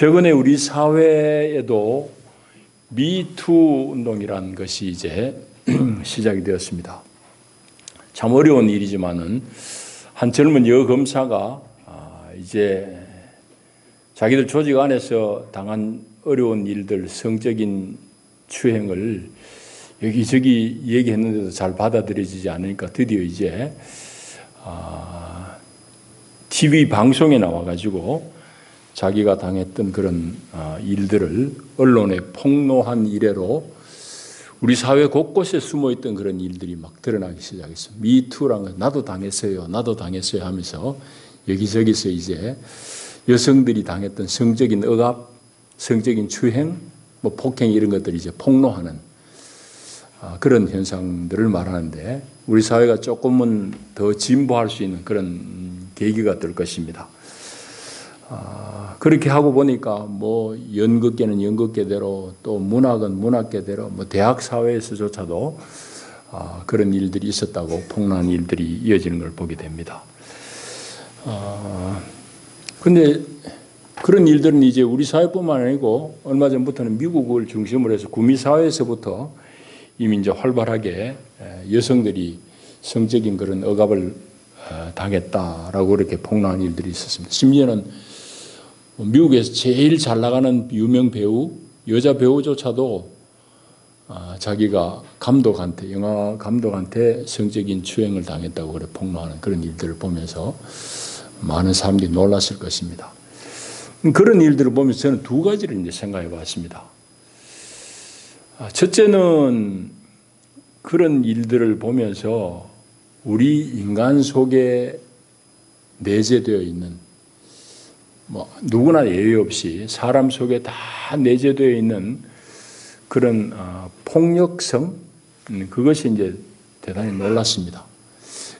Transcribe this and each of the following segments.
최근에 우리 사회에도 미투 운동이라는 것이 이제 시작이 되었습니다. 참 어려운 일이지만은 한 젊은 여검사가 이제 자기들 조직 안에서 당한 어려운 일들, 성적인 추행을 여기저기 얘기했는데도 잘 받아들여지지 않으니까 드디어 이제 TV 방송에 나와가지고 자기가 당했던 그런 일들을 언론에 폭로한 이래로 우리 사회 곳곳에 숨어있던 그런 일들이 막 드러나기 시작했어요. 미투라는 건 나도 당했어요, 나도 당했어요 하면서 여기저기서 이제 여성들이 당했던 성적인 억압, 성적인 추행, 뭐 폭행 이런 것들이 이제 폭로하는 그런 현상들을 말하는데 우리 사회가 조금은 더 진보할 수 있는 그런 계기가 될 것입니다. 그렇게 하고 보니까 뭐 연극계는 연극계대로 또 문학은 문학계대로 뭐 대학 사회에서조차도 그런 일들이 있었다고 폭로한 일들이 이어지는 걸 보게 됩니다. 근데 그런 일들은 이제 우리 사회뿐만 아니고 얼마 전부터는 미국을 중심으로 해서 구미 사회에서부터 이미 이제 활발하게 여성들이 성적인 그런 억압을 당했다라고 그렇게 폭로한 일들이 있었습니다. 심지어는 미국에서 제일 잘 나가는 유명 배우, 여자 배우조차도 자기가 감독한테, 영화 감독한테 성적인 추행을 당했다고 그래 폭로하는 그런 일들을 보면서 많은 사람들이 놀랐을 것입니다. 그런 일들을 보면서 저는 두 가지를 이제 생각해 봤습니다. 첫째는 그런 일들을 보면서 우리 인간 속에 내재되어 있는 뭐 누구나 예외 없이 사람 속에 다 내재되어 있는 그런 폭력성, 그것이 이제 대단히 놀랐습니다.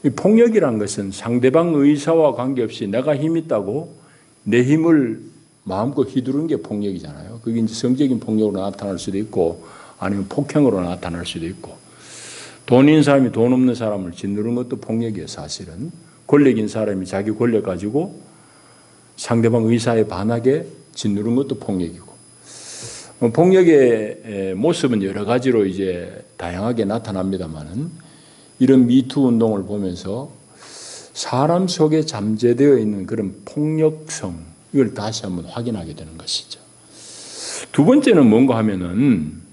이 폭력이란 것은 상대방 의사와 관계없이 내가 힘 있다고 내 힘을 마음껏 휘두르는 게 폭력이잖아요. 그게 이제 성적인 폭력으로 나타날 수도 있고 아니면 폭행으로 나타날 수도 있고, 돈 있는 사람이 돈 없는 사람을 짓누르는 것도 폭력이에요. 사실은 권력인 사람이 자기 권력 가지고 상대방 의사에 반하게 짓누르는 것도 폭력이고, 폭력의 모습은 여러 가지로 이제 다양하게 나타납니다만은 이런 미투 운동을 보면서 사람 속에 잠재되어 있는 그런 폭력성, 이걸 다시 한번 확인하게 되는 것이죠. 두 번째는 뭔가 하면은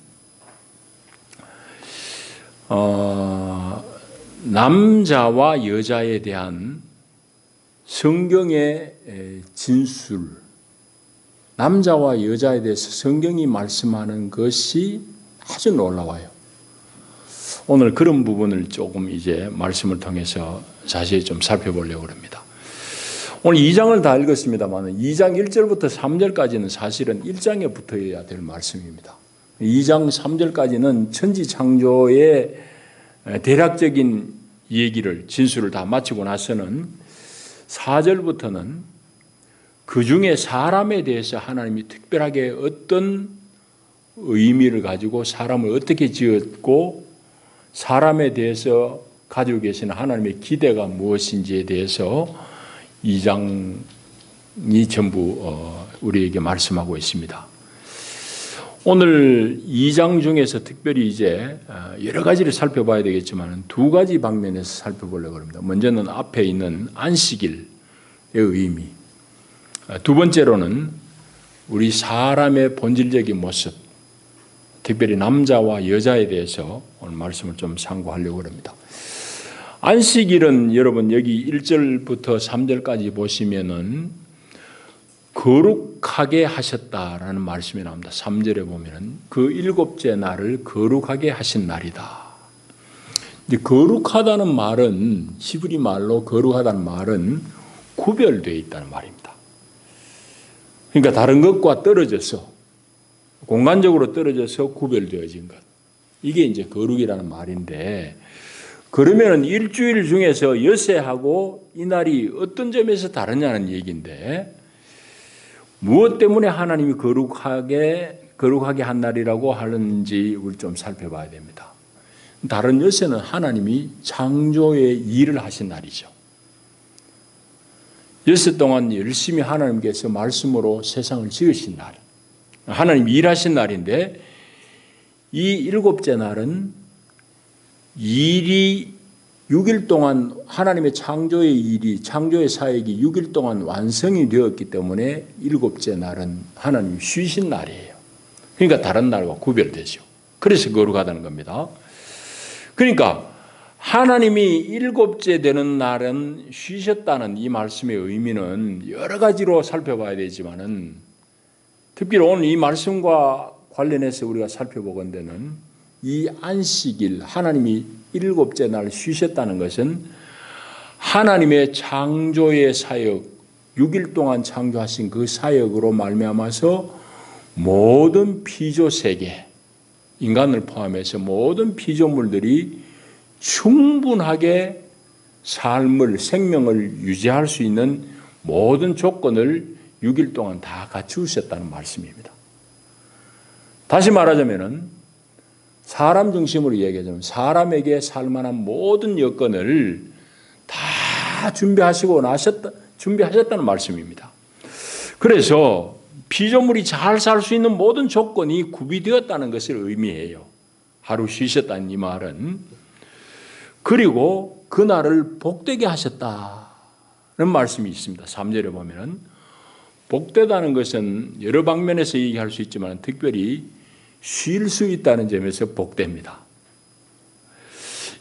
남자와 여자에 대한 성경의 진술, 남자와 여자에 대해서 성경이 말씀하는 것이 아주 놀라워요. 오늘 그런 부분을 조금 이제 말씀을 통해서 자세히 좀 살펴보려고 합니다. 오늘 2장을 다 읽었습니다만 2장 1절부터 3절까지는 사실은 1장에 붙어야 될 말씀입니다. 2장 3절까지는 천지창조의 대략적인 얘기를, 진술을 다 마치고 나서는 4절부터는 그 중에 사람에 대해서 하나님이 특별하게 어떤 의미를 가지고 사람을 어떻게 지었고 사람에 대해서 가지고 계시는 하나님의 기대가 무엇인지에 대해서 2장이 전부 우리에게 말씀하고 있습니다. 오늘 2장 중에서 특별히 이제 여러 가지를 살펴봐야 되겠지만 두 가지 방면에서 살펴보려고 합니다. 먼저는 앞에 있는 안식일의 의미, 두 번째로는 우리 사람의 본질적인 모습, 특별히 남자와 여자에 대해서 오늘 말씀을 좀 상고하려고 합니다. 안식일은 여러분 여기 1절부터 3절까지 보시면은 거룩하게 하셨다라는 말씀이 나옵니다. 3절에 보면은 그 일곱째 날을 거룩하게 하신 날이다. 근데 거룩하다는 말은, 히브리 말로 거룩하다는 말은 구별되어 있다는 말입니다. 그러니까 다른 것과 떨어져서, 공간적으로 떨어져서 구별되어진 것. 이게 이제 거룩이라는 말인데, 그러면은 일주일 중에서 엿새하고 이날이 어떤 점에서 다르냐는 얘기인데, 무엇 때문에 하나님이 거룩하게 한 날이라고 하는지 우리 좀 살펴봐야 됩니다. 다른 엿새는 하나님이 창조의 일을 하신 날이죠. 6일 동안 열심히 하나님께서 말씀으로 세상을 지으신 날, 하나님이 일하신 날인데 이 7째 날은 일이 6일 동안 하나님의 창조의 일이, 창조의 사역이 6일 동안 완성이 되었기 때문에 7째 날은 하나님 쉬신 날이에요. 그러니까 다른 날과 구별되죠. 그래서 거룩하다는 겁니다. 그러니까 하나님이 7째 되는 날은 쉬셨다는 이 말씀의 의미는 여러 가지로 살펴봐야 되지만은 특별히 오늘 이 말씀과 관련해서 우리가 살펴보건대는 이 안식일, 하나님이 7째 날 쉬셨다는 것은 하나님의 창조의 사역, 6일 동안 창조하신 그 사역으로 말미암아서 모든 피조세계, 인간을 포함해서 모든 피조물들이 충분하게 삶을, 생명을 유지할 수 있는 모든 조건을 6일 동안 다 갖추셨다는 말씀입니다. 다시 말하자면은 사람 중심으로 얘기하자면 사람에게 살만한 모든 여건을 다 준비하셨다는 말씀입니다. 그래서 피조물이 잘 살 수 있는 모든 조건이 구비되었다는 것을 의미해요. 하루 쉬셨다는 이 말은. 그리고 그날을 복되게 하셨다는 말씀이 있습니다. 3절에 보면은 복되다는 것은 여러 방면에서 얘기할 수 있지만 특별히 쉴 수 있다는 점에서 복됩니다.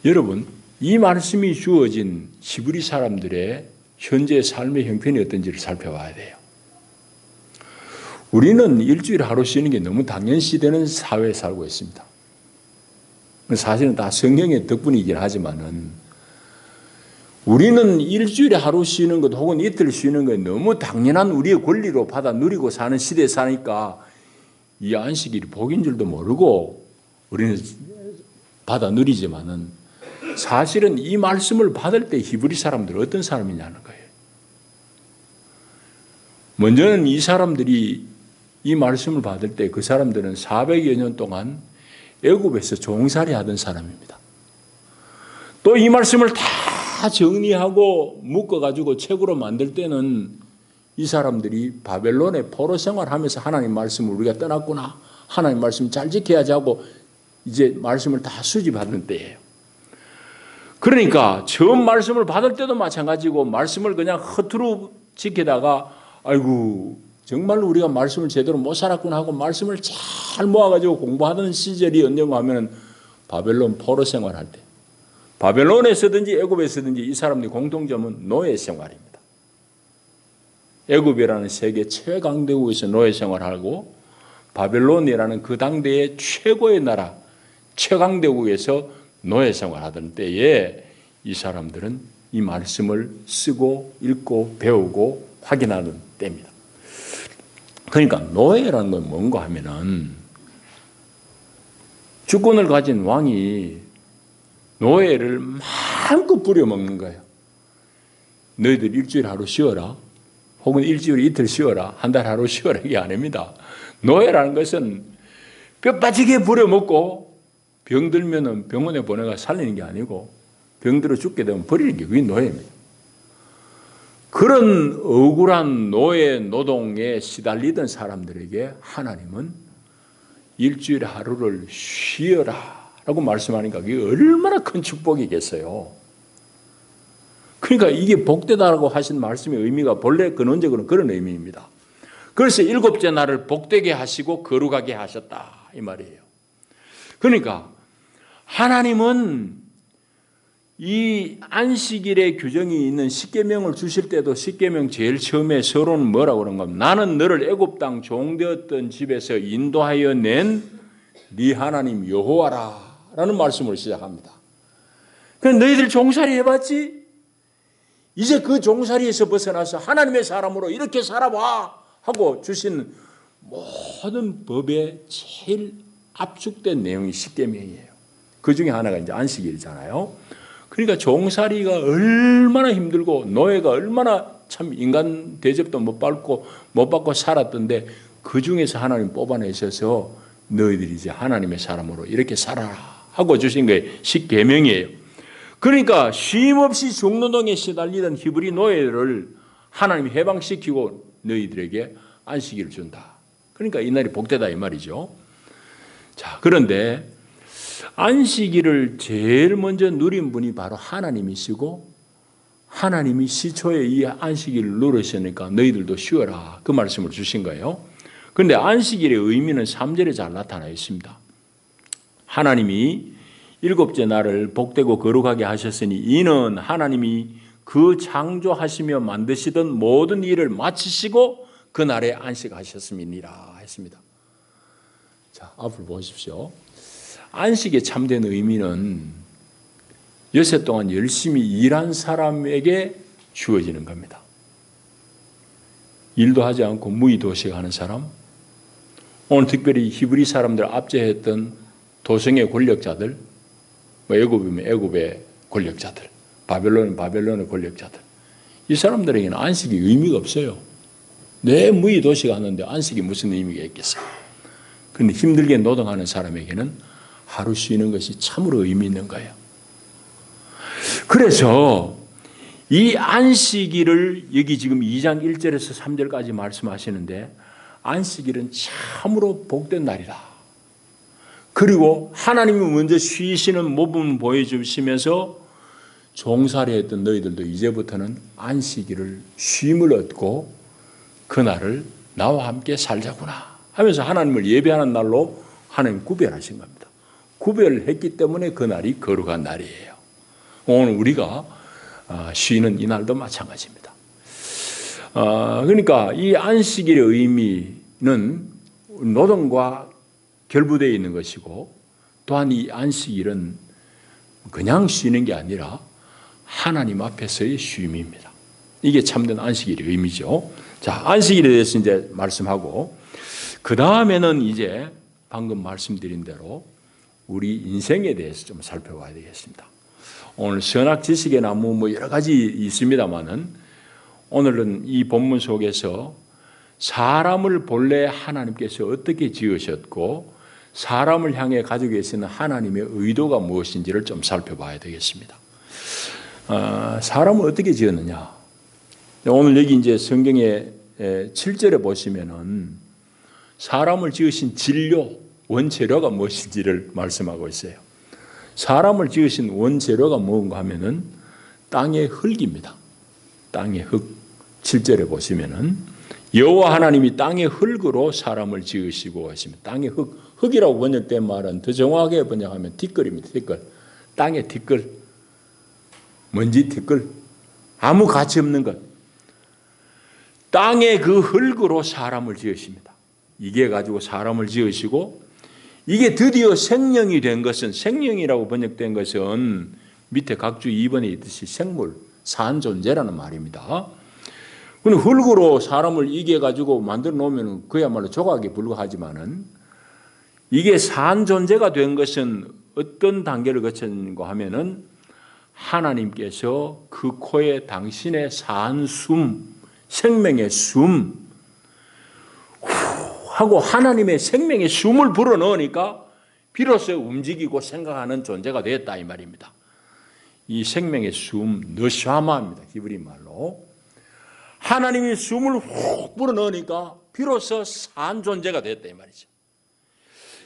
여러분, 이 말씀이 주어진 히브리 사람들의 현재 삶의 형편이 어떤지를 살펴봐야 돼요. 우리는 일주일에 하루 쉬는 게 너무 당연시되는 사회에 살고 있습니다. 사실은 다 성령의 덕분이긴 하지만은 우리는 일주일에 하루 쉬는 것 혹은 이틀 쉬는 것 너무 당연한 우리의 권리로 받아 누리고 사는 시대에 사니까 이 안식일이 복인 줄도 모르고 우리는 받아 누리지만은 사실은 이 말씀을 받을 때 히브리 사람들은 어떤 사람이냐는 거예요. 먼저는 이 사람들이 이 말씀을 받을 때 그 사람들은 400여 년 동안 애굽에서 종살이 하던 사람입니다. 또 이 말씀을 다 정리하고 묶어가지고 책으로 만들 때는 이 사람들이 바벨론의 포로 생활하면서 하나님 말씀을 우리가 떠났구나, 하나님 말씀 잘 지켜야지 하고 이제 말씀을 다 수집하는 때예요. 그러니까 처음 말씀을 받을 때도 마찬가지고 말씀을 그냥 허투루 지키다가 아이고 정말로 우리가 말씀을 제대로 못 살았구나 하고 말씀을 잘 모아가지고 공부하던 시절이 언젠가 하면 바벨론 포로 생활할 때, 바벨론에서든지 애굽에서든지 이 사람들의 공통점은 노예 생활입니다. 애굽이라는 세계 최강대국에서 노예 생활하고 바벨론이라는 그 당대의 최고의 나라 최강대국에서 노예 생활하던 때에 이 사람들은 이 말씀을 쓰고 읽고 배우고 확인하는 때입니다. 그러니까 노예라는 건 뭔가 하면은 주권을 가진 왕이 노예를 마음껏 부려먹는 거예요. 너희들 일주일 하루 쉬어라. 혹은 일주일 이틀 쉬어라. 한 달 하루 쉬어라. 이게 아닙니다. 노예라는 것은 뼈 빠지게 부려먹고 병들면은 병원에 보내가 살리는 게 아니고 병들어 죽게 되면 버리는 게 그게 노예입니다. 그런 억울한 노예 노동에 시달리던 사람들에게 하나님은 일주일에 하루를 쉬어라 라고 말씀하니까 그게 얼마나 큰 축복이겠어요. 그러니까 이게 복되다라고 하신 말씀의 의미가 본래 근원적으로는 그런 의미입니다. 그래서 7째 날을 복되게 하시고 거룩하게 하셨다 이 말이에요. 그러니까 하나님은 이 안식일의 규정이 있는 십계명을 주실 때도 십계명 제일 처음에 서론은 뭐라고 그런 겁니까? 나는 너를 애굽 땅 종되었던 집에서 인도하여 낸 네 하나님 여호와라 라는 말씀으로 시작합니다. 그럼 너희들 종살이 해봤지? 이제 그 종살이에서 벗어나서 하나님의 사람으로 이렇게 살아봐 하고 주신 모든 법의 제일 압축된 내용이 십계명이에요. 그 중에 하나가 이제 안식일이잖아요. 그러니까 종살이가 얼마나 힘들고 노예가 얼마나 참 인간 대접도 못 받고 살았던데 그 중에서 하나님 뽑아내셔서 너희들이 이제 하나님의 사람으로 이렇게 살아라 하고 주신 게 십계명이에요. 그러니까 쉼없이 종노동에 시달리던 히브리 노예를 하나님이 해방시키고 너희들에게 안식일을 준다. 그러니까 이 날이 복되다 이 말이죠. 자, 그런데 안식일을 제일 먼저 누린 분이 바로 하나님이시고 하나님이 시초에 이 안식일을 누르시니까 너희들도 쉬어라. 그 말씀을 주신 거예요. 그런데 안식일의 의미는 3절에 잘 나타나 있습니다. 하나님이 일곱째 날을 복되고 거룩하게 하셨으니 이는 하나님이 그 창조하시며 만드시던 모든 일을 마치시고 그 날에 안식하셨음이니라 했습니다. 자, 앞을 보십시오. 안식의 참된 의미는 여세 동안 열심히 일한 사람에게 주어지는 겁니다. 일도 하지 않고 무의도식하는 사람, 오늘 특별히 히브리 사람들 압제했던 도성의 권력자들, 애굽이면 애굽의 권력자들, 바벨론은 바벨론의 권력자들, 이 사람들에게는 안식이 의미가 없어요. 내 무의도식하는데 안식이 무슨 의미가 있겠어요? 그런데 힘들게 노동하는 사람에게는 하루 쉬는 것이 참으로 의미 있는 거예요. 그래서 이 안식일을 여기 지금 2장 1절에서 3절까지 말씀하시는데 안식일은 참으로 복된 날이다. 그리고 하나님이 먼저 쉬시는 모범을 보여주시면서 종살이 했던 너희들도 이제부터는 안식일을 쉼을 얻고 그날을 나와 함께 살자구나 하면서 하나님을 예배하는 날로 하나님 구별하신 겁니다. 구별했기 때문에 그날이 거룩한 날이에요. 오늘 우리가 쉬는 이 날도 마찬가지입니다. 그러니까 이 안식일의 의미는 노동과 결부되어 있는 것이고 또한 이 안식일은 그냥 쉬는 게 아니라 하나님 앞에서의 쉼입니다. 이게 참된 안식일의 의미죠. 자, 안식일에 대해서 이제 말씀하고 그 다음에는 이제 방금 말씀드린 대로 우리 인생에 대해서 좀 살펴봐야 되겠습니다. 오늘 선악 지식의 나무 뭐 여러 가지 있습니다만은 오늘은 이 본문 속에서 사람을 본래 하나님께서 어떻게 지으셨고 사람을 향해 가지고 계시는 하나님의 의도가 무엇인지를 좀 살펴봐야 되겠습니다. 사람을 어떻게 지었느냐? 오늘 여기 이제 성경의 7절에 보시면은 사람을 지으신 진료, 원재료가 무엇인지를 말씀하고 있어요. 사람을 지으신 원재료가 뭔가 하면은 땅의 흙입니다. 땅의 흙. 7절에 보시면은 여호와 하나님이 땅의 흙으로 사람을 지으시고 하십니다. 땅의 흙. 흙이라고 번역된 말은 더 정확하게 번역하면 티끌입니다. 티끌. 땅의 티끌. 먼지 티끌. 아무 가치 없는 것. 땅의 그 흙으로 사람을 지으십니다. 이게 가지고 사람을 지으시고 이게 드디어 생명이 된 것은 생명이라고 번역된 것은 밑에 각주 2번에 있듯이 생물, 산 존재라는 말입니다. 그럼 흙으로 사람을 이게 가지고 만들어 놓으면 그야말로 조각에 불과하지만은 이게 산 존재가 된 것은 어떤 단계를 거쳤는가 하면은 하나님께서 그 코에 당신의 산 숨, 생명의 숨 하고 하나님의 생명의 숨을 불어넣으니까 비로소 움직이고 생각하는 존재가 되었다 이 말입니다. 이 생명의 숨, 너샤마입니다. 히브리 말로. 하나님이 숨을 훅 불어넣으니까 비로소 산 존재가 되었다 이 말이죠.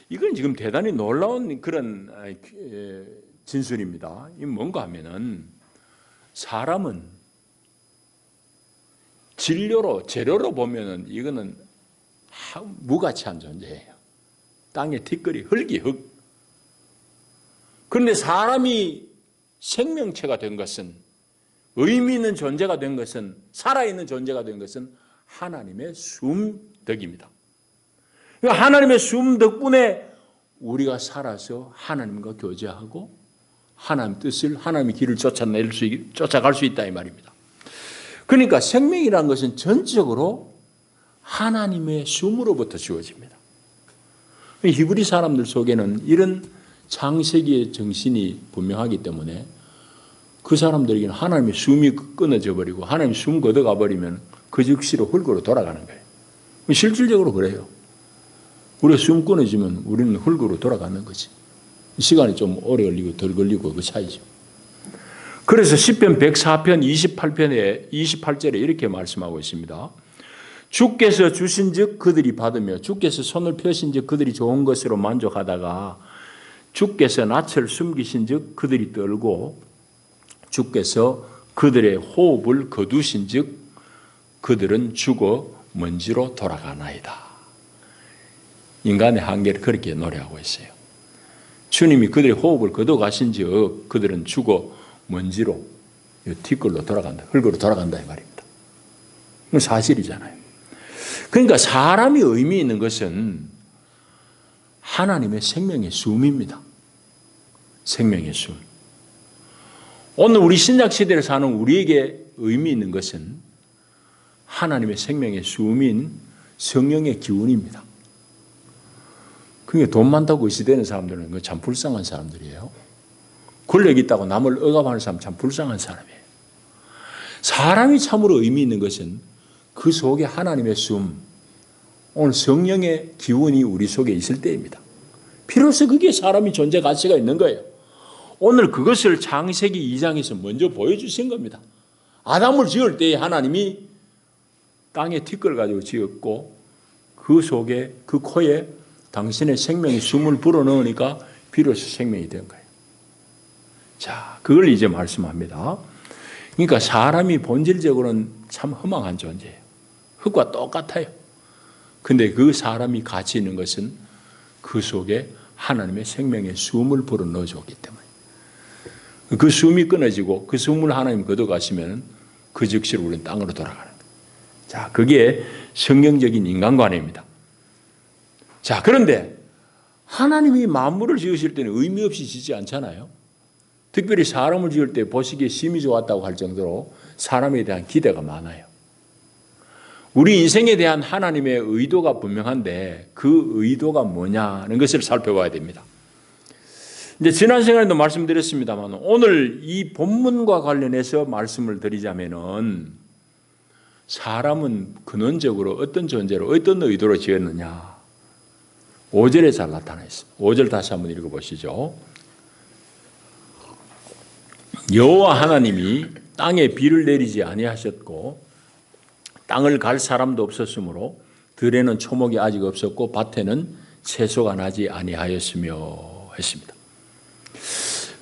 이건 지금 대단히 놀라운 그런 진술입니다. 이 뭔가 하면은 사람은 진료로, 재료로 보면은 이거는 무가치한 존재예요. 땅에 티끌이 흙이 흙. 그런데 사람이 생명체가 된 것은, 의미 있는 존재가 된 것은, 살아있는 존재가 된 것은 하나님의 숨 덕입니다. 하나님의 숨 덕분에 우리가 살아서 하나님과 교제하고 하나님 뜻을, 하나님의 길을 쫓아갈 수 있다 이 말입니다. 그러니까 생명이라는 것은 전적으로 하나님의 숨으로부터 주어집니다. 히브리 사람들 속에는 이런 창세기의 정신이 분명하기 때문에 그 사람들에게는 하나님의 숨이 끊어져 버리고 하나님의 숨 걷어가 버리면 그 즉시로 흙으로 돌아가는 거예요. 실질적으로 그래요. 우리가 숨 끊어지면 우리는 흙으로 돌아가는 거지. 시간이 좀 오래 걸리고 덜 걸리고 그 차이죠. 그래서 시편 104편 28절에 이렇게 말씀하고 있습니다. 주께서 주신즉 그들이 받으며 주께서 손을 펴신즉 그들이 좋은 것으로 만족하다가 주께서 낯을 숨기신즉 그들이 떨고 주께서 그들의 호흡을 거두신즉 그들은 죽어 먼지로 돌아가나이다. 인간의 한계를 그렇게 노래하고 있어요. 주님이 그들의 호흡을 거둬가신즉 그들은 죽어 먼지로 티끌로 돌아간다. 흙으로 돌아간다 이 말입니다. 이건 사실이잖아요. 그러니까 사람이 의미 있는 것은 하나님의 생명의 숨입니다. 생명의 숨. 오늘 우리 신약시대를 사는 우리에게 의미 있는 것은 하나님의 생명의 숨인 성령의 기운입니다. 그게 돈 많다고 의시되는 사람들은 참 불쌍한 사람들이에요. 권력 있다고 남을 억압하는 사람 참 불쌍한 사람이에요. 사람이 참으로 의미 있는 것은 그 속에 하나님의 숨, 오늘 성령의 기운이 우리 속에 있을 때입니다. 비로소 그게 사람이 존재 가치가 있는 거예요. 오늘 그것을 창세기 2장에서 먼저 보여주신 겁니다. 아담을 지을 때에 하나님이 땅에 티끌 가지고 지었고 그 속에 그 코에 당신의 생명의 숨을 불어넣으니까 비로소 생명이 된 거예요. 자, 그걸 이제 말씀합니다. 그러니까 사람이 본질적으로는 참 허망한 존재예요. 흙과 똑같아요. 근데 그 사람이 가치 있는 것은 그 속에 하나님의 생명의 숨을 불어넣어 줬기 때문에 그 숨이 끊어지고 그 숨을 하나님 거둬가시면 그 즉시로 우리는 땅으로 돌아가는 거예요. 자, 그게 성경적인 인간관입니다. 자, 그런데 하나님이 만물을 지으실 때는 의미 없이 지지 않잖아요. 특별히 사람을 지을 때 보시기에 심히 좋았다고 할 정도로 사람에 대한 기대가 많아요. 우리 인생에 대한 하나님의 의도가 분명한데 그 의도가 뭐냐는 것을 살펴봐야 됩니다. 이제 지난 시간에도 말씀드렸습니다만 오늘 이 본문과 관련해서 말씀을 드리자면은 사람은 근원적으로 어떤 존재로 어떤 의도로 지었느냐 5절에 잘 나타나 있습니다. 5절 다시 한번 읽어보시죠. 여호와 하나님이 땅에 비를 내리지 아니하셨고 땅을 갈 사람도 없었으므로 들에는 초목이 아직 없었고 밭에는 채소가 나지 아니하였으며 했습니다.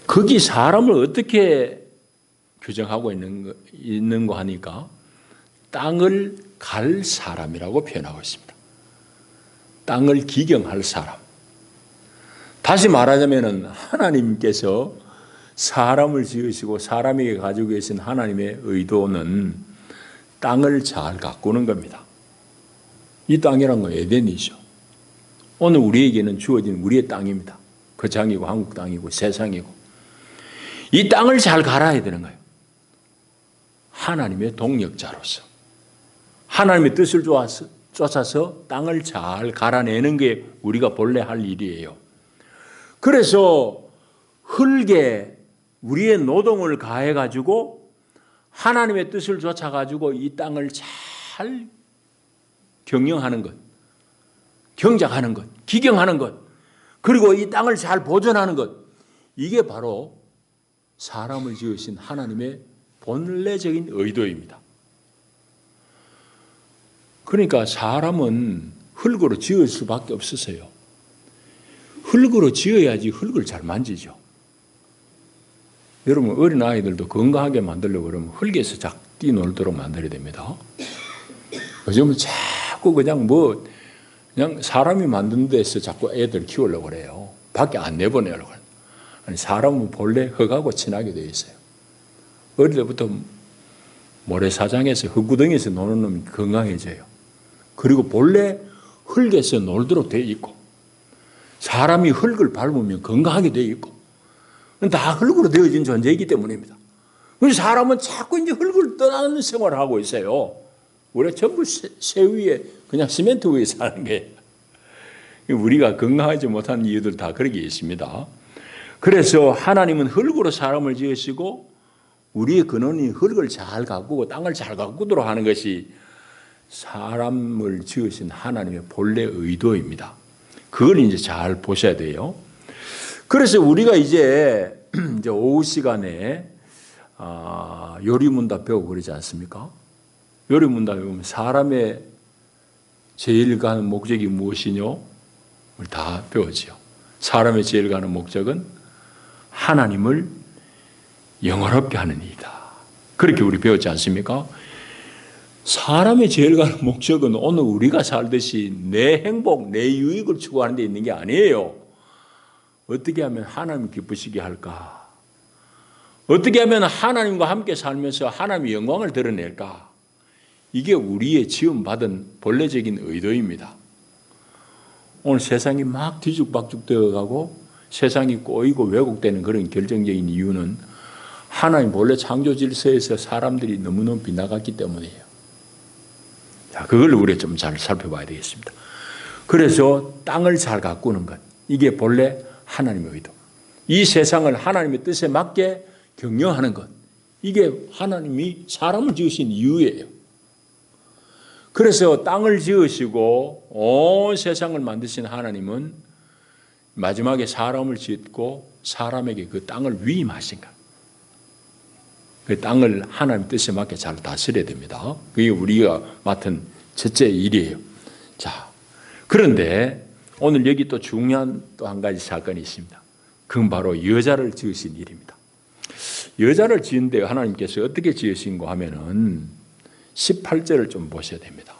거기 사람을 어떻게 규정하고 있는가 하니까 땅을 갈 사람이라고 표현하고 있습니다. 땅을 기경할 사람. 다시 말하자면 하나님께서 사람을 지으시고 사람에게 가지고 계신 하나님의 의도는 땅을 잘 가꾸는 겁니다. 이 땅이란 건 에덴이죠. 오늘 우리에게는 주어진 우리의 땅입니다. 거창이고 한국 땅이고 세상이고 이 땅을 잘 갈아야 되는 거예요. 하나님의 동력자로서 하나님의 뜻을 쫓아서 땅을 잘 갈아내는 게 우리가 본래 할 일이에요. 그래서 흙에 우리의 노동을 가해가지고 하나님의 뜻을 쫓아가지고 이 땅을 잘 경영하는 것, 경작하는 것, 기경하는 것, 그리고 이 땅을 잘 보존하는 것, 이게 바로 사람을 지으신 하나님의 본래적인 의도입니다. 그러니까 사람은 흙으로 지을 수밖에 없었어요. 흙으로 지어야지 흙을 잘 만지죠. 여러분 어린아이들도 건강하게 만들려고 그러면 흙에서 자꾸 뛰놀도록 만들어야 됩니다. 요즘은 자꾸 그냥 사람이 만든 데서 자꾸 애들 키우려고 그래요. 밖에 안 내보내려고 그래요. 아니, 사람은 본래 흙하고 친하게 되어 있어요. 어릴 때부터 모래사장에서 흙구덩이에서 노는 놈이 건강해져요. 그리고 본래 흙에서 놀도록 되어 있고 사람이 흙을 밟으면 건강하게 되어 있고 다 흙으로 되어진 존재이기 때문입니다. 그래서 사람은 자꾸 이제 흙을 떠나는 생활을 하고 있어요. 우리가 전부 새 위에 그냥 시멘트 위에 사는 거예요. 우리가 건강하지 못한 이유들 다 그렇게 있습니다. 그래서 하나님은 흙으로 사람을 지으시고 우리의 근원이 흙을 잘 가꾸고 땅을 잘 가꾸도록 하는 것이 사람을 지으신 하나님의 본래 의도입니다. 그걸 이제 잘 보셔야 돼요. 그래서 우리가 이제 오후 시간에 요리문답 배우고 그러지 않습니까? 요리문답에 보면 사람의 제일 가는 목적이 무엇이뇨? 우리 다 배우지요. 사람의 제일 가는 목적은 하나님을 영화롭게 하는 일이다. 그렇게 우리 배웠지 않습니까? 사람의 제일 가는 목적은 오늘 우리가 살듯이 내 행복, 내 유익을 추구하는 데 있는 게 아니에요. 어떻게 하면 하나님 기쁘시게 할까? 어떻게 하면 하나님과 함께 살면서 하나님의 영광을 드러낼까? 이게 우리의 지음받은 본래적인 의도입니다. 오늘 세상이 막 뒤죽박죽 되어가고 세상이 꼬이고 왜곡되는 그런 결정적인 이유는 하나님 본래 창조 질서에서 사람들이 너무너무 빗나갔기 때문이에요. 자, 그걸 우리가 좀 잘 살펴봐야 되겠습니다. 그래서 땅을 잘 가꾸는 것, 이게 본래 하나님의 의도. 이 세상을 하나님의 뜻에 맞게 경영하는 것, 이게 하나님이 사람을 지으신 이유예요. 그래서 땅을 지으시고 온 세상을 만드신 하나님은 마지막에 사람을 짓고 사람에게 그 땅을 위임하신 것. 그 땅을 하나님 뜻에 맞게 잘 다스려야 됩니다. 그게 우리가 맡은 첫째 일이에요. 자, 그런데 오늘 여기 또 중요한 또 한 가지 사건이 있습니다. 그건 바로 여자를 지으신 일입니다. 여자를 지은데 하나님께서 어떻게 지으신고 하면은 18절을 좀 보셔야 됩니다.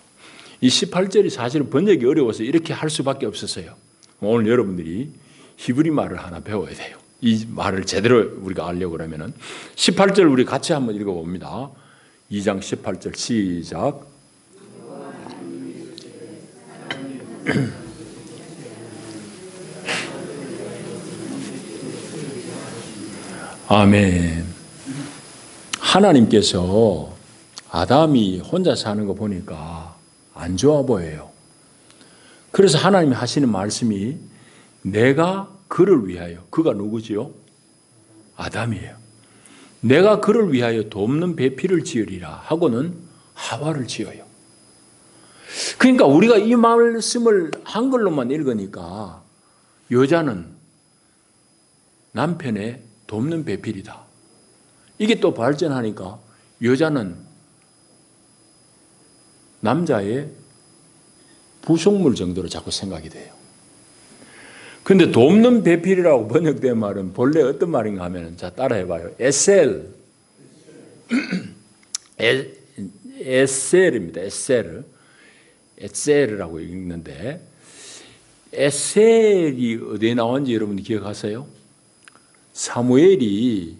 이 18절이 사실은 번역이 어려워서 이렇게 할 수밖에 없었어요. 오늘 여러분들이 히브리 말을 하나 배워야 돼요. 이 말을 제대로 우리가 알려고 그러면은 18절 우리 같이 한번 읽어봅니다. 2장 18절 시작. 아멘. 하나님께서 아담이 혼자 사는 거 보니까 안 좋아 보여요. 그래서 하나님이 하시는 말씀이 내가 그를 위하여, 그가 누구지요? 아담이에요. 내가 그를 위하여 돕는 배필을 지으리라 하고는 하와를 지어요. 그러니까 우리가 이 말씀을 한글로만 읽으니까 여자는 남편의 돕는 배필이다. 이게 또 발전하니까 여자는 남자의 부속물 정도로 자꾸 생각이 돼요. 그런데 돕는 배필이라고 번역된 말은 본래 어떤 말인가 하면, 자, 따라해봐요. 에셀. 에셀입니다. 에셀. 에셀이라고 읽는데, 에셀이 어디에 나온지 여러분 기억하세요? 사무엘이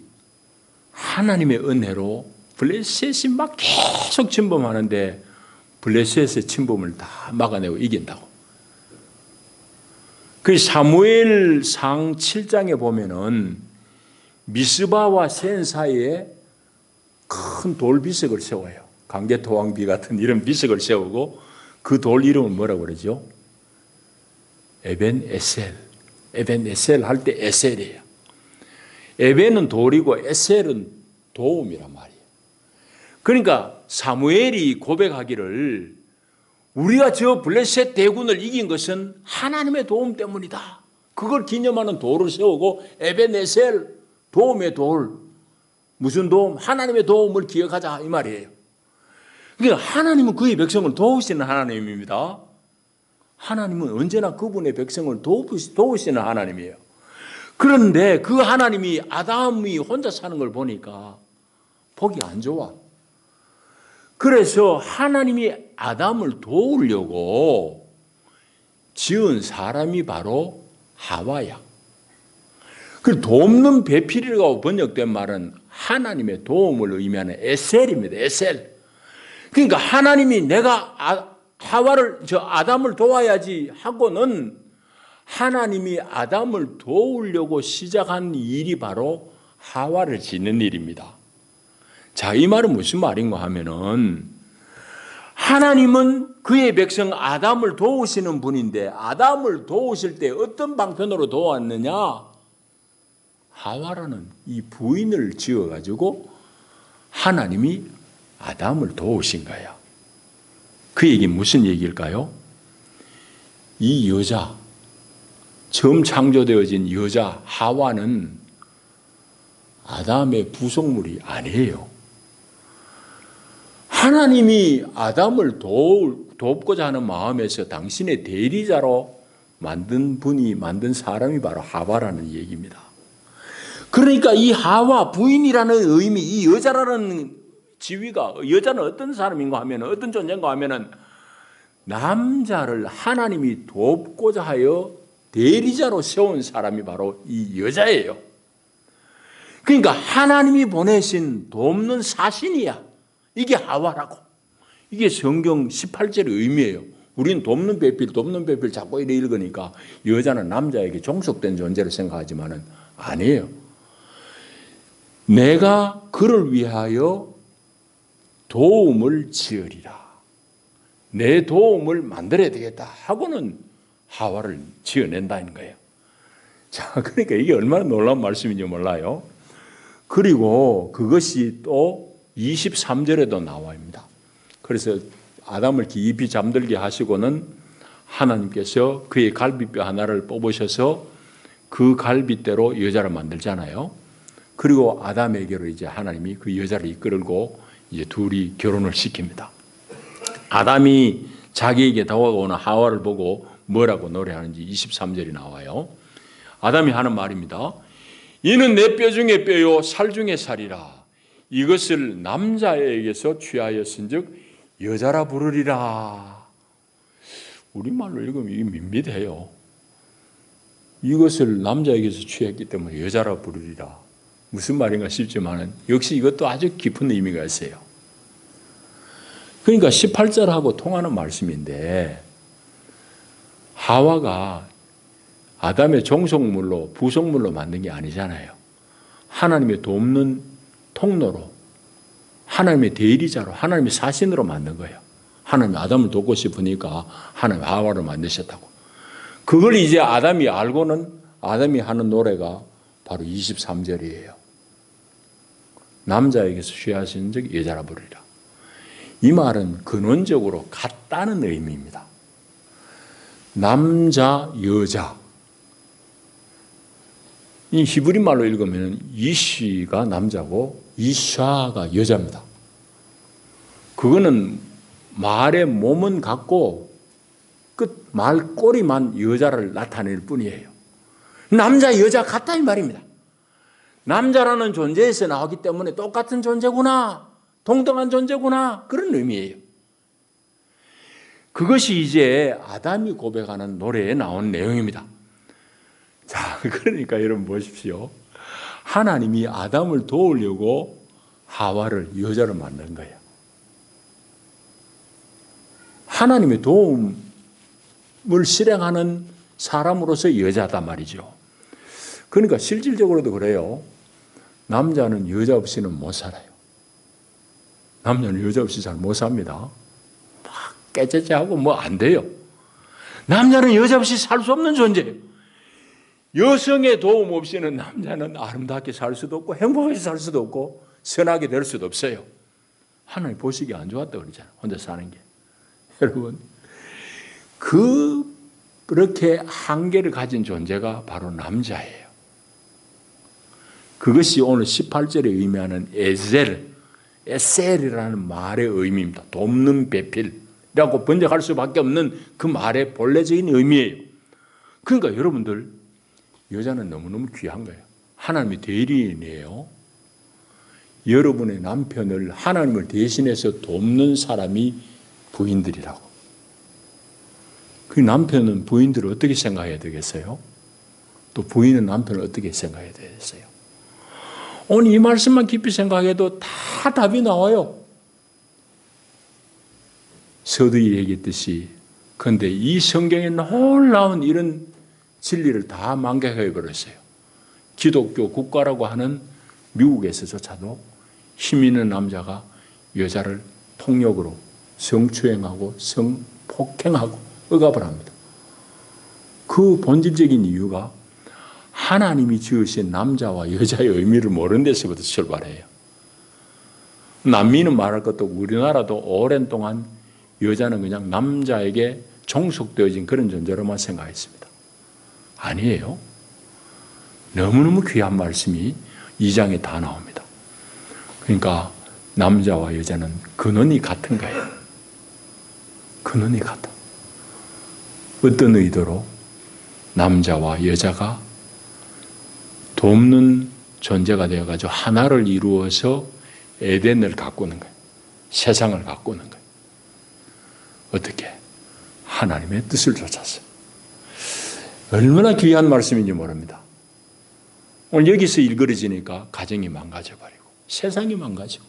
하나님의 은혜로 블레셋이 막 계속 침범하는데 블레셋의 침범을 다 막아내고 이긴다고. 그 사무엘상 7장에 보면은 미스바와 센 사이에 큰 돌 비석을 세워요. 강제토왕비 같은 이런 비석을 세우고 그 돌 이름은 뭐라고 그러죠? 에벤 에셀. 에벤 에셀 할 때 에셀이에요. 에벤은 돌이고 에셀은 도움이란 말이에요. 그러니까 사무엘이 고백하기를 우리가 저 블레셋 대군을 이긴 것은 하나님의 도움 때문이다. 그걸 기념하는 돌을 세우고 에벤에셀, 도움의 돌. 무슨 도움? 하나님의 도움을 기억하자 이 말이에요. 그러니까 하나님은 그의 백성을 도우시는 하나님입니다. 하나님은 언제나 그분의 백성을 도우시는 하나님이에요. 그런데 그 하나님이 아담이 혼자 사는 걸 보니까 보기 안 좋아. 그래서 하나님이 아담을 도우려고 지은 사람이 바로 하와야. 그 돕는 배필이라고 번역된 말은 하나님의 도움을 의미하는 에셀입니다. 에셀. 그러니까 하나님이 내가 아담을 도와야지 하고는 하나님이 아담을 도우려고 시작한 일이 바로 하와를 짓는 일입니다. 자, 이 말은 무슨 말인가 하면은 하나님은 그의 백성 아담을 도우시는 분인데 아담을 도우실 때 어떤 방편으로 도왔느냐? 하와라는 이 부인을 지어가지고 하나님이 아담을 도우신 거야. 그 얘기는 무슨 얘기일까요? 이 여자, 처음 창조되어진 여자 하와는 아담의 부속물이 아니에요. 하나님이 아담을 돕고자 하는 마음에서 당신의 대리자로 만든 사람이 바로 하와라는 얘기입니다. 그러니까 이 하와 부인이라는 의미, 이 여자라는 지위가, 여자는 어떤 사람인가 하면, 어떤 존재인가 하면은 남자를 하나님이 돕고자 하여 대리자로 세운 사람이 바로 이 여자예요. 그러니까 하나님이 보내신 돕는 사신이야. 이게 하와라고. 이게 성경 18절의 의미예요. 우리는 돕는 배필 자꾸 이래 읽으니까 여자는 남자에게 종속된 존재로 생각하지만은 아니에요. 내가 그를 위하여 도움을 지으리라. 내 도움을 만들어야 되겠다 하고는 하와를 지어낸다는 거예요. 자, 그러니까 이게 얼마나 놀라운 말씀인지 몰라요. 그리고 그것이 또 23절에도 나와입니다. 그래서 아담을 깊이 잠들게 하시고는 하나님께서 그의 갈비뼈 하나를 뽑으셔서 그 갈비대로 여자를 만들잖아요. 그리고 아담에게로 이제 하나님이 그 여자를 이끌고 이제 둘이 결혼을 시킵니다. 아담이 자기에게 다가오는 하와를 보고 뭐라고 노래하는지 23절이 나와요. 아담이 하는 말입니다. 이는 내 뼈 중에 뼈요 살 중에 살이라. 이것을 남자에게서 취하였은즉 여자라 부르리라. 우리말로 읽으면 이게 밋밋해요. 이것을 남자에게서 취했기 때문에 여자라 부르리라. 무슨 말인가 싶지만 역시 이것도 아주 깊은 의미가 있어요. 그러니까 18절하고 통하는 말씀인데 하와가 아담의 종속물로 부속물로 만든 게 아니잖아요. 하나님의 돕는 통로로, 하나님의 대리자로, 하나님의 사신으로 만든 거예요. 하나님이 아담을 돕고 싶으니까 하나님이 하와를 만드셨다고. 그걸 이제 아담이 알고는 아담이 하는 노래가 바로 23절이에요. 남자에게서 취하신 즉 여자라 부르리라. 이 말은 근원적으로 같다는 의미입니다. 남자, 여자. 이 히브리 말로 읽으면 이시가 남자고 이샤가 여자입니다. 그거는 말의 몸은 같고 끝 말꼬리만 여자를 나타낼 뿐이에요. 남자, 여자 같다 이 말입니다. 남자라는 존재에서 나오기 때문에 똑같은 존재구나, 동등한 존재구나, 그런 의미예요. 그것이 이제 아담이 고백하는 노래에 나온 내용입니다. 자, 그러니까 여러분 보십시오. 하나님이 아담을 도우려고 하와를 여자를 만든 거예요. 하나님의 도움을 실행하는 사람으로서 여자다 말이죠. 그러니까 실질적으로도 그래요. 남자는 여자 없이는 못 살아요. 남자는 여자 없이 잘 못 삽니다. 막 깨째째하고 뭐 안 돼요. 남자는 여자 없이 살 수 없는 존재예요. 여성의 도움 없이는 남자는 아름답게 살 수도 없고 행복하게 살 수도 없고 선하게 될 수도 없어요. 하나님 보시기 안 좋았다 그러잖아요. 혼자 사는 게. 여러분, 그렇게 한계를 가진 존재가 바로 남자예요. 그것이 오늘 18절에 의미하는 에셀이라는 말의 의미입니다. 돕는 배필이라고 번역할 수밖에 없는 그 말의 본래적인 의미예요. 그러니까 여러분들, 여자는 너무너무 귀한 거예요. 하나님의 대리인이에요. 여러분의 남편을 하나님을 대신해서 돕는 사람이 부인들이라고. 그 남편은 부인들을 어떻게 생각해야 되겠어요? 또 부인은 남편을 어떻게 생각해야 되겠어요? 오늘 이 말씀만 깊이 생각해도 다 답이 나와요. 서두에 얘기했듯이 그런데 이 성경에 놀라운 이런 진리를 다 망각해버렸어요. 기독교 국가라고 하는 미국에서조차도 힘 있는 남자가 여자를 폭력으로 성추행하고 성폭행하고 억압을 합니다. 그 본질적인 이유가 하나님이 지으신 남자와 여자의 의미를 모르는 데서부터 출발해요. 남미는 말할 것도 없고 우리나라도 오랜 동안 여자는 그냥 남자에게 종속되어진 그런 존재로만 생각했습니다. 아니에요. 너무너무 귀한 말씀이 2장에 다 나옵니다. 그러니까 남자와 여자는 근원이 같은 거예요. 근원이 같아. 어떤 의도로 남자와 여자가 돕는 존재가 되어가지고 하나를 이루어서 에덴을 가꾸는 거예요. 세상을 가꾸는 거예요. 어떻게? 하나님의 뜻을 쫓아서. 얼마나 귀한 말씀인지 모릅니다. 오늘 여기서 일그러지니까 가정이 망가져버리고 세상이 망가지고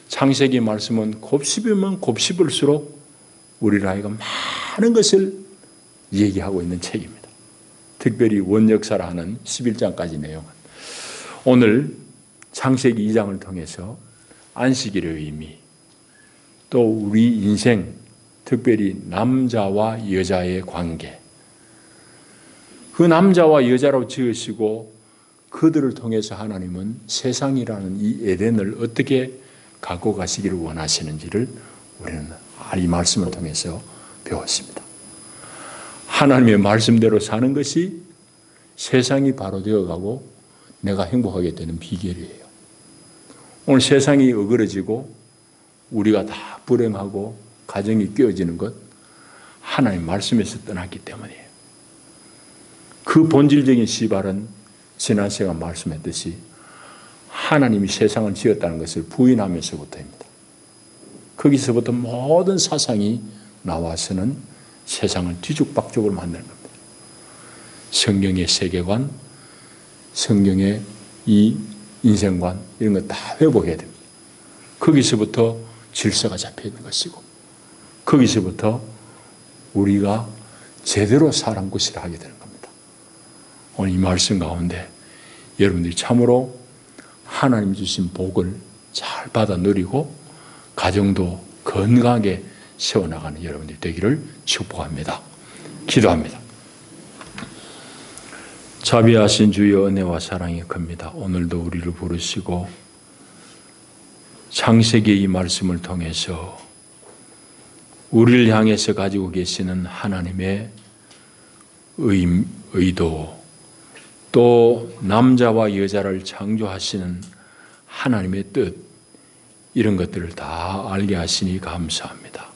창세기 말씀은 곱씹으면 곱씹을수록 우리를 하여금 많은 것을 얘기하고 있는 책입니다. 특별히 원역사라 하는 11장까지 내용은 오늘 창세기 2장을 통해서 안식일의 의미, 또 우리 인생, 특별히 남자와 여자의 관계, 그 남자와 여자로 지으시고 그들을 통해서 하나님은 세상이라는 이 에덴을 어떻게 갖고 가시기를 원하시는지를 우리는 이 말씀을 통해서 배웠습니다. 하나님의 말씀대로 사는 것이 세상이 바로 되어가고 내가 행복하게 되는 비결이에요. 오늘 세상이 어그러지고 우리가 다 불행하고 가정이 깨어지는 것 하나님 말씀에서 떠났기 때문이에요. 그 본질적인 시발은 지난 시간 말씀했듯이 하나님이 세상을 지었다는 것을 부인하면서부터입니다. 거기서부터 모든 사상이 나와서는 세상을 뒤죽박죽을 만드는 겁니다. 성경의 세계관, 성경의 이 인생관 이런 거 다 회복해야 됩니다. 거기서부터 질서가 잡혀 있는 것이고 거기서부터 우리가 제대로 사람 구실을 하게 되는 겁니다. 오늘 이 말씀 가운데 여러분들이 참으로 하나님 주신 복을 잘 받아 누리고 가정도 건강하게 세워나가는 여러분들이 되기를 축복합니다. 기도합니다. 자비하신 주의 은혜와 사랑이 큽니다. 오늘도 우리를 부르시고 창세기의 이 말씀을 통해서 우리를 향해서 가지고 계시는 하나님의 의도, 또 남자와 여자를 창조하시는 하나님의 뜻, 이런 것들을 다 알게 하시니 감사합니다.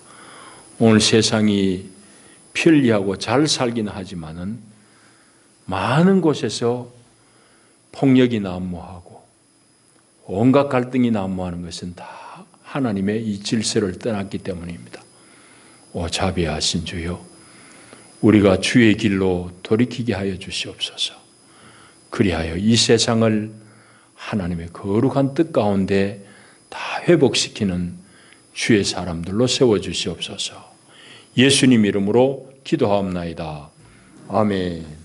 오늘 세상이 편리하고 잘 살긴 하지만은 많은 곳에서 폭력이 난무하고 온갖 갈등이 난무하는 것은 다 하나님의 이 질서를 떠났기 때문입니다. 오 자비하신 주여, 우리가 주의 길로 돌이키게 하여 주시옵소서. 그리하여 이 세상을 하나님의 거룩한 뜻 가운데 다 회복시키는 주의 사람들로 세워주시옵소서. 예수님 이름으로 기도하옵나이다. 아멘.